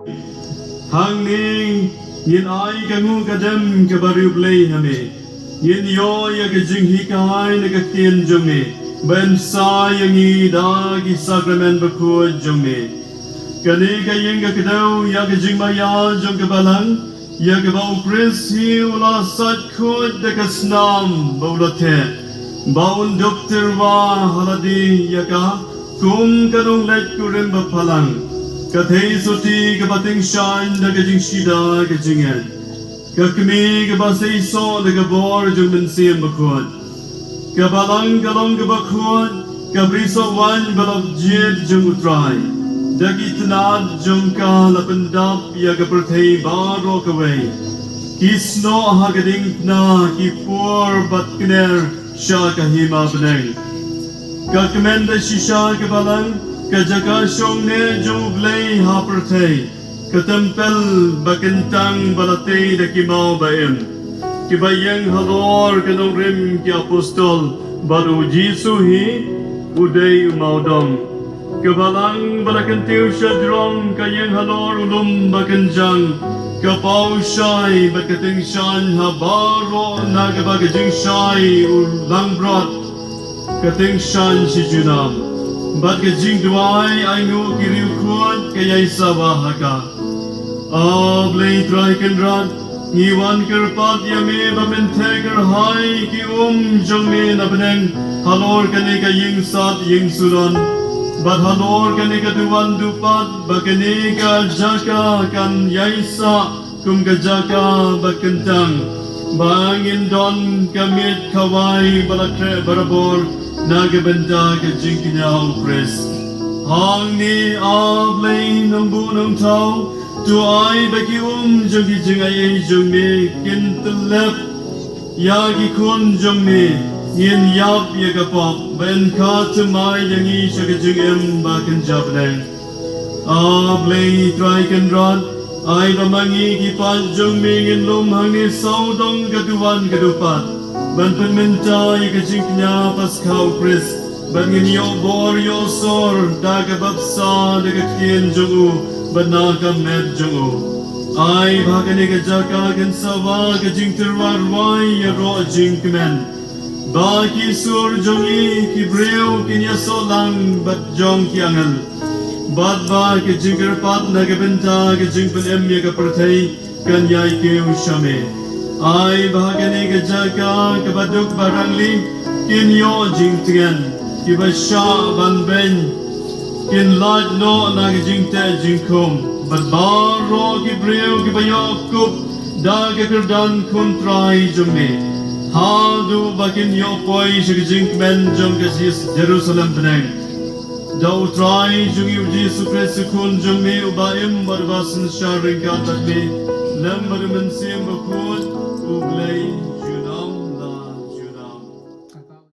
Hang ni yin ai ka ngu ka dem ka baru play hame yin yo ya ka jing hi ka hai na ka tien jong me ben sa yang i da ki sacrament ba ko jong me ka ni ka yin ka dau ya ka jing ma ya jong ka balang ya ka bau Chris hi la sat ko de ka snam bau la the bau doctor wa haladi ya ka kum ka dong let ku rem ba phalang ka thei suti ka bating shan da ka jing shida ka jingen ka kmi ka ba sei so da ka bor jung men siem ba khot ka balang ka long ka ba khot ka bri so wan ba lop jit jung utrai da ki tnad jung ka la pendap ya ka perthei ba ro ka wei kisno ha ka ding na ki por bat kner sha ka hima beneng ka kmen da shisha ka balang ka jaga shong ne jung blei ha perthei ka tempel bakentang balate da ki mau baem ki bayang halor ka nong rim ki apostol baru jisu hi udai umaudong ka balang balakentiu shadrong ka yang halor ulum bakenjang ka pau shai bakating shan ha baro na ka bagajing shai ulang brot ka ting shan si junam Bat ke Jingduwai ai ngu kiriu kuat ke yai sabah ka. Ablei trai kendran ngiwan kerpat yame bamenteker hai ki jong me na beneng halor kane ka ying sat ying suran. Bat halor kane ka duwan dupat bakane ka jaka kan yai sa kum ka jaka bakentang. Bangin don kamit kawai balakre barabor naga benda ka jingkinyaw Chris. Hang ni ablay ng bunong tao, tu ay baki jong ki jingay jong me kintelep, yagi kun jong me, yin yap yagapop, ben ka thymmai yang i siya ka jingem bakan jabneng. Ablay try kan rod, ay bamangi kipat jong me ngin lum hang ni saudong kaduan kadupat. Ban penmentai ka jingknya pas kau Chris ban ngin yo bor yo sor daga babsa daga kien jongu ban naga med jongu ai bhagane ka jaka kan sawa ka jing terwar wai ya ro jingkmen ba ki sur jongi ki breu kinya solang bat jong ki angal bat ba ka jingker pat naga benta ka jingpen em ya ka perthai kan yai keu shame ai bahagane ka jaga ka baduk barangli kin yo jing tian ki ba sha ban ben kin lad no na ka jing te jing kom bat baro ki breu ki ba yo kup da ka kerdan kun trai jume ha du bakin yo poi shi jing men jong ka Jerusalem beneng da utrai jung yu Jesus Christ kun jume ubaim barbasan sharing ka takme